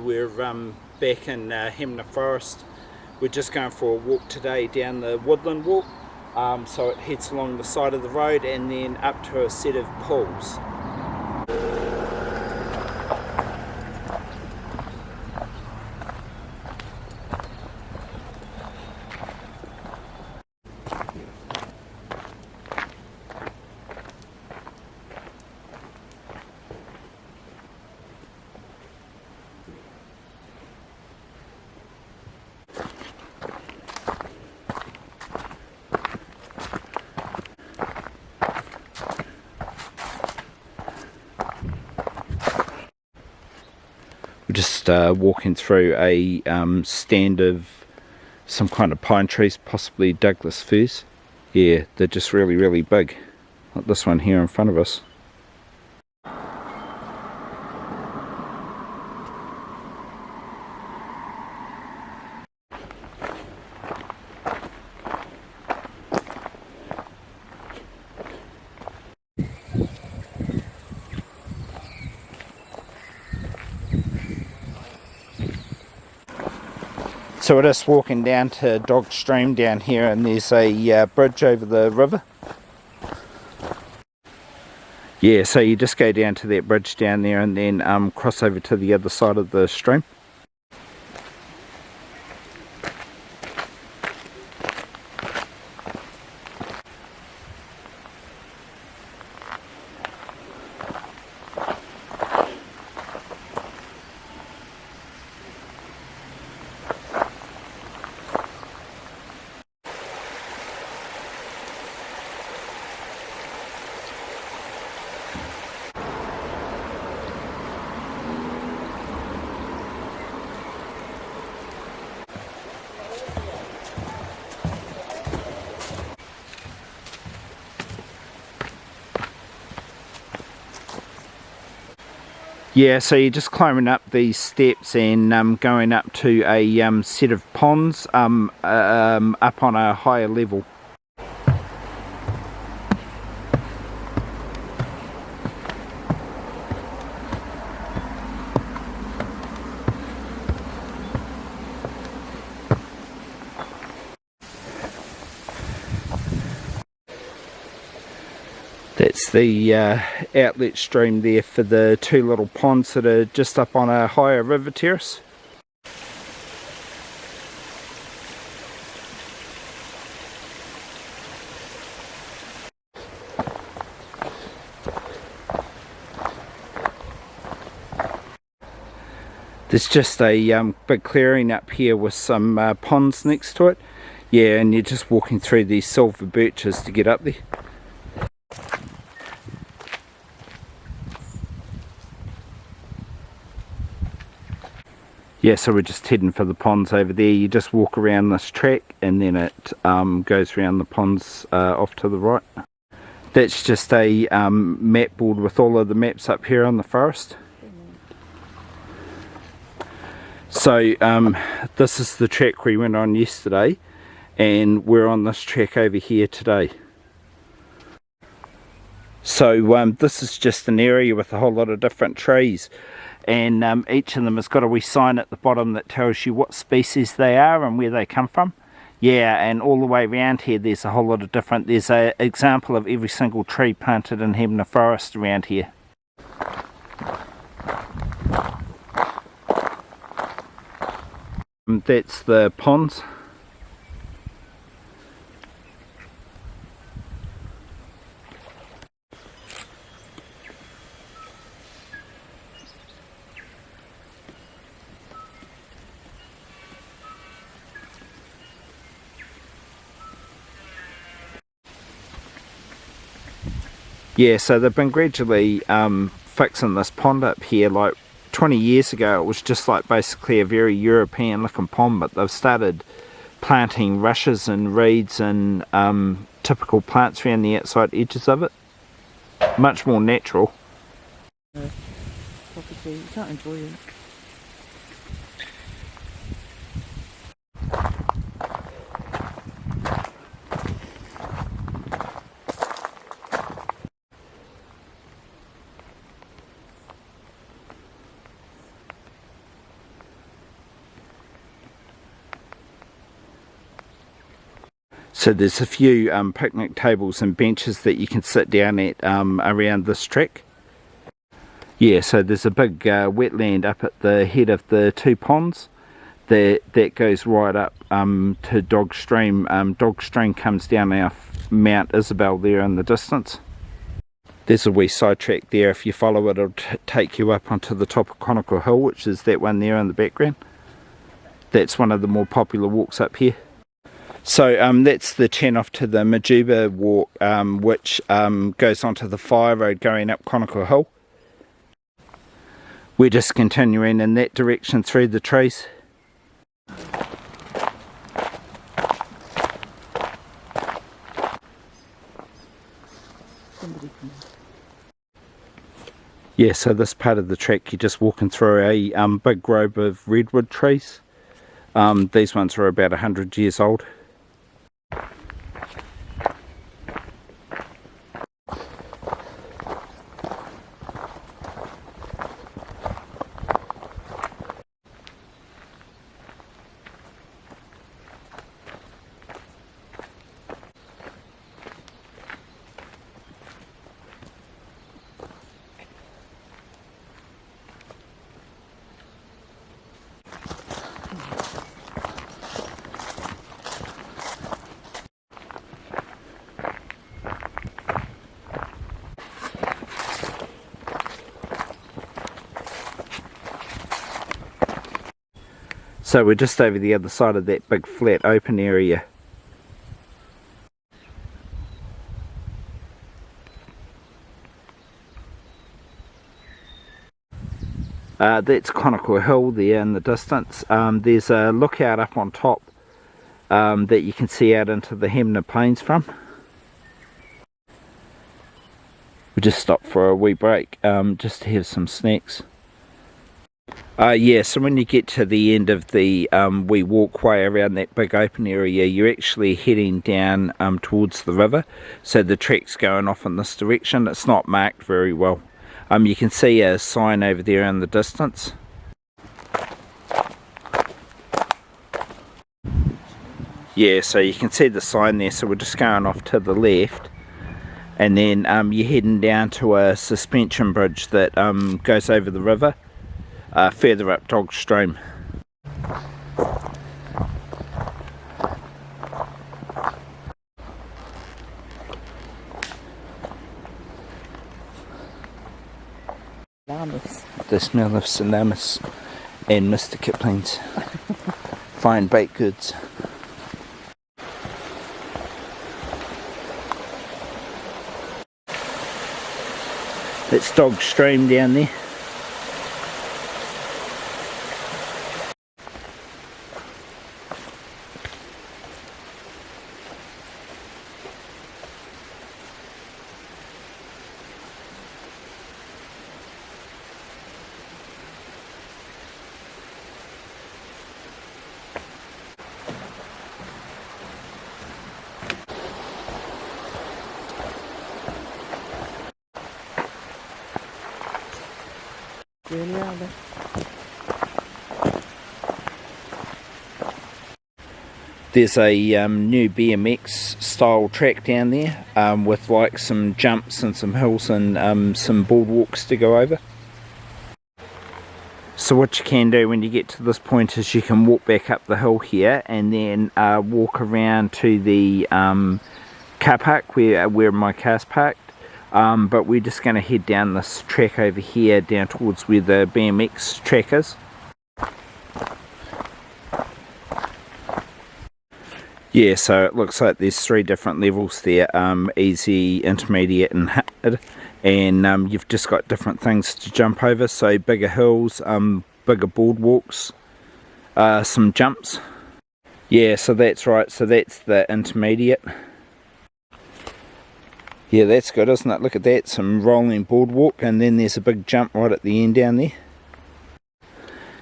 We're back in Hanmer Forest. We're just going for a walk today down the Woodland Walk. So it heads along the side of the road and then up to a set of pools. We're just walking through a stand of some kind of pine trees, possibly Douglas firs. Yeah, they're just really big, like this one here in front of us. So we're just walking down to Dog Stream down here, and there's a bridge over the river. Yeah, so you just go down to that bridge down there and then cross over to the other side of the stream. Yeah, so you're just climbing up these steps and going up to a set of ponds up on a higher level. That's the outlet stream there for the two little ponds that are just up on a higher river terrace. There's just a big clearing up here with some ponds next to it. Yeah, and you're just walking through these silver birches to get up there. Yeah, so we're just heading for the ponds over there. You just walk around this track and then it goes around the ponds off to the right. That's just a map board with all of the maps up here on the forest. So this is the track we went on yesterday, and we're on this track over here today. So this is just an area with a whole lot of different trees, and each of them has got a wee sign at the bottom that tells you what species they are and where they come from. Yeah, and all the way around here there's a whole lot of different, there's an example of every single tree planted in Hanmer Forest around here. That's the ponds. Yeah, so they've been gradually fixing this pond up here. Like 20 years ago it was just like basically a very European looking pond, but they've started planting rushes and reeds and typical plants around the outside edges of it. Much more natural. Property, you can't enjoy it. So there's a few picnic tables and benches that you can sit down at around this track. Yeah, so there's a big wetland up at the head of the two ponds that goes right up to Dog Stream. Dog Stream comes down off Mt Isobel there in the distance. There's a wee side track there. If you follow it, it'll take you up onto the top of Conical Hill, which is that one there in the background. That's one of the more popular walks up here. So that's the turn off to the Majuba walk, which goes onto the fire road going up Conical Hill. We're just continuing in that direction through the trees. Yeah, so this part of the track you're just walking through a big grove of redwood trees. These ones are about 100 years old. So we're just over the other side of that big flat open area. That's Conical Hill there in the distance. There's a lookout up on top that you can see out into the Hanmer Plains from. We just stopped for a wee break just to have some snacks. Yeah, so when you get to the end of the wee walkway around that big open area, you're actually heading down towards the river. So the track's going off in this direction. It's not marked very well. You can see a sign over there in the distance. Yeah, so you can see the sign there, so we're just going off to the left. And then you're heading down to a suspension bridge that goes over the river. Further up Dog Stream. The smell of salamis and Mr. Kipling's fine baked goods. That's Dog Stream down there. There's a new BMX style track down there with like some jumps and some hills and some boardwalks to go over. So what you can do when you get to this point is you can walk back up the hill here and then walk around to the car park where my car's parked. But we're just going to head down this track over here down towards where the BMX track is. Yeah, so it looks like there's 3 different levels there, easy, intermediate and hard, and you've just got different things to jump over, so bigger hills, bigger boardwalks, some jumps. Yeah, so that's right, so that's the intermediate. Yeah, that's good, isn't it? Look at that, some rolling boardwalk, and then there's a big jump right at the end down there.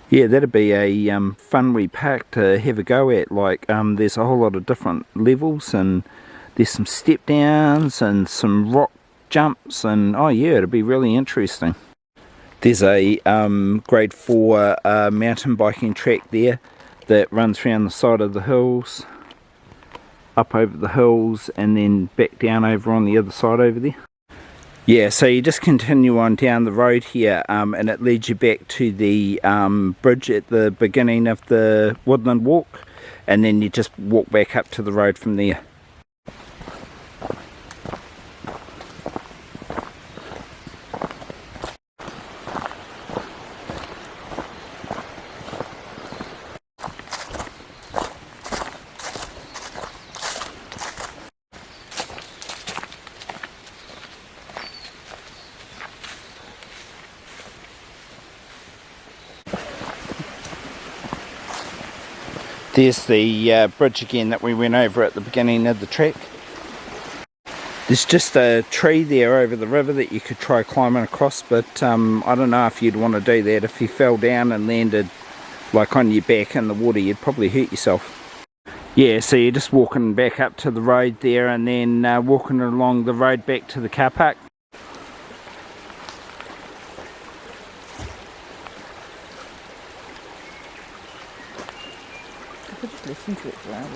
Yeah, that'd be a fun wee park to have a go at. Like, there's a whole lot of different levels, and there's some step downs and some rock jumps, and oh yeah, it'd be really interesting. There's a grade 4 mountain biking track there that runs around the side of the hills. up over the hills and then back down over on the other side over there. Yeah, so you just continue on down the road here, and it leads you back to the bridge at the beginning of the Woodland Walk, and then you just walk back up to the road from there. There's the bridge again that we went over at the beginning of the trek. There's just a tree there over the river that you could try climbing across, but I don't know if you'd want to do that. If you fell down and landed like on your back in the water, you'd probably hurt yourself. Yeah, so you're just walking back up to the road there and then walking along the road back to the car park. Listen to it rather.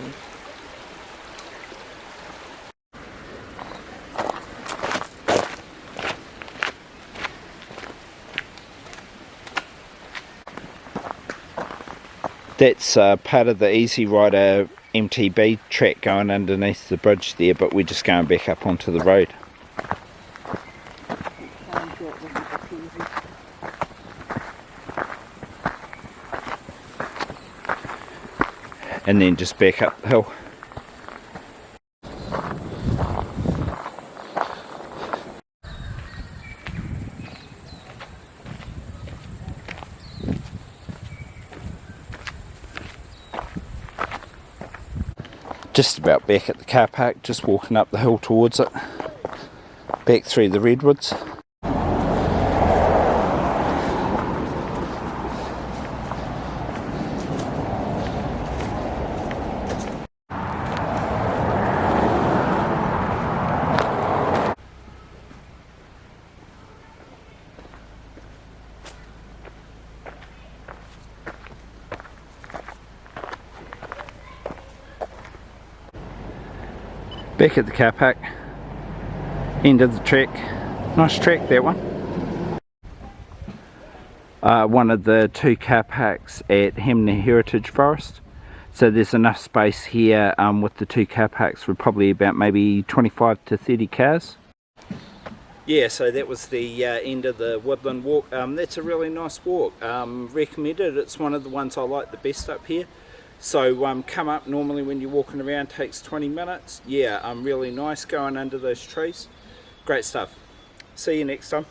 That's part of the Easy Rider MTB track going underneath the bridge there, but we're just going back up onto the road. And then just back up the hill. Just about back at the car park, just walking up the hill towards it, back through the redwoods. Back at the car park, end of the trek. Nice trek, that one. One of the two car parks at Hanmer Heritage Forest. So there's enough space here with the two car parks for probably about maybe 25 to 30 cars. Yeah, so that was the end of the Woodland Walk. That's a really nice walk. Recommended. It's one of the ones I like the best up here. So come up, normally when you're walking around takes 20 minutes. Yeah, really nice going under those trees. Great stuff. See you next time.